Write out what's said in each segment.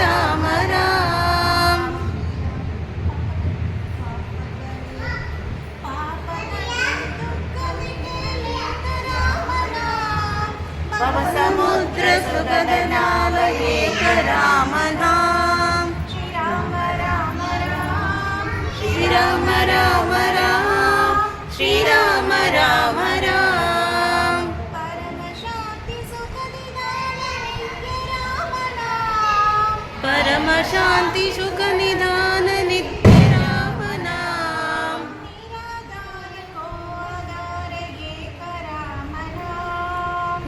राम राम। भवसमुद्र सुखदनाव एक राम नाम। श्रीराम राम राम श्रीराम राम राम श्रीराम राम राम। परम शांति सुख निधान नित्य राम नाम। परम शांति सुख निधान नित्य राम नाम। निराधार को आधार एक राम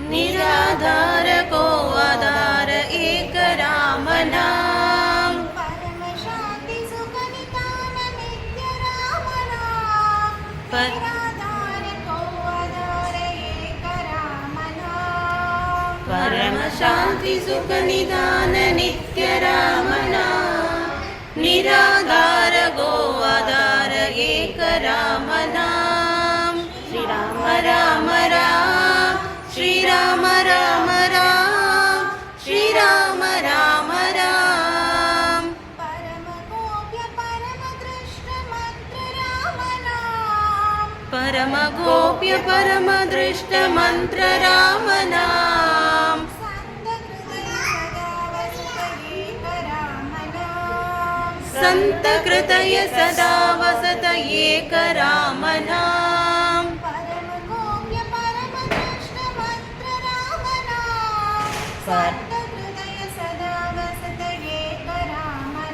निराधार को आधार एक नाम। राम। परम शांति सुख निधान नित्य राम नाम। निराधार को आधार एक राम नाम। परम शांति सुख निधान नित्य राम नाम। निराधार गो आधार एक राम नाम। श्रीराम राम राम श्रीराम राम राम श्रीराम राम राम। परम गोप्य परम दृष्ट मंत्र राम नाम। परम गोप्य परम दृष्ट मंत्र राम नाम। संत हृदय सदा वसत एक राम नाम। संत हृदय सदा वसत एक राम नाम। परम गोप्य परम दृष्ट मंत्र राम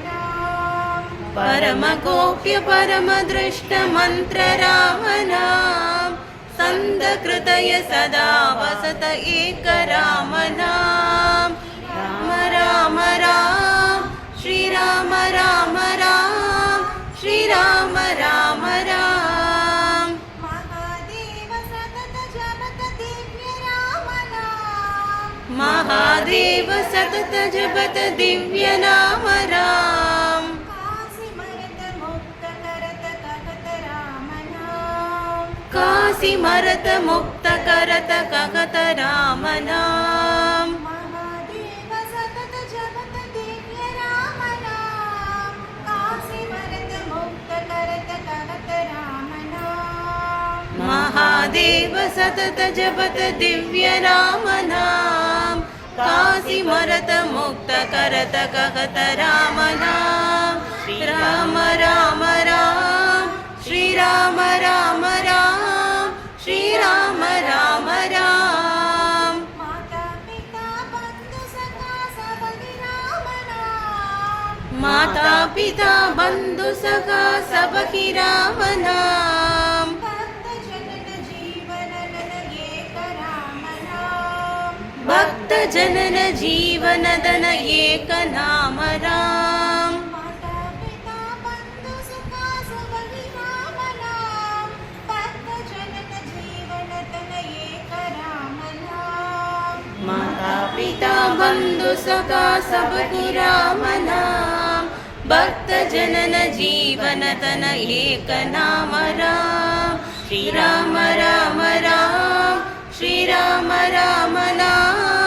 नाम। परम गोप्य परम दृष्ट मंत्र राम नाम। संत हृदय सदा वसत एक राम नाम। राम राम राम श्रीराम राम राम श्रीराम राम राम। महादेव सतत जपत दिव्य राम नाम। महादेव सतत जपत दिव्य नाम राम। काशी मरत मुक्त करत कगत राम नाम। काशी मरत मुक्त करत कगत राम नाम। महादेव सतत जपत दिव्य राम नाम। काशी मरत मुक्त करत कगत राम नाम। महादेव सतत जपत दिव्य राम नाम। काशी मरत मुक्त करत कगत राम नाम। राम राम राम श्रीराम राम राम श्रीराम राम राम। माता पिता बंधु सखा सबहि राम नाम। माता पिता बंधु सखा सबकी राम नाम। भक्त जनन जीवन धन एक राम भक्त जनन जीवन दन एक नाम। नाम। माता पिता बंधु सखा सबहि राम नाम। भक्त जनन जीवन धन एक राम नाम। माता पिता बंधु सखा सबकी राम नाम। भक्त जनन जीवन तन एक नाम राम। श्रीराम राम राम श्रीराम राम नाम।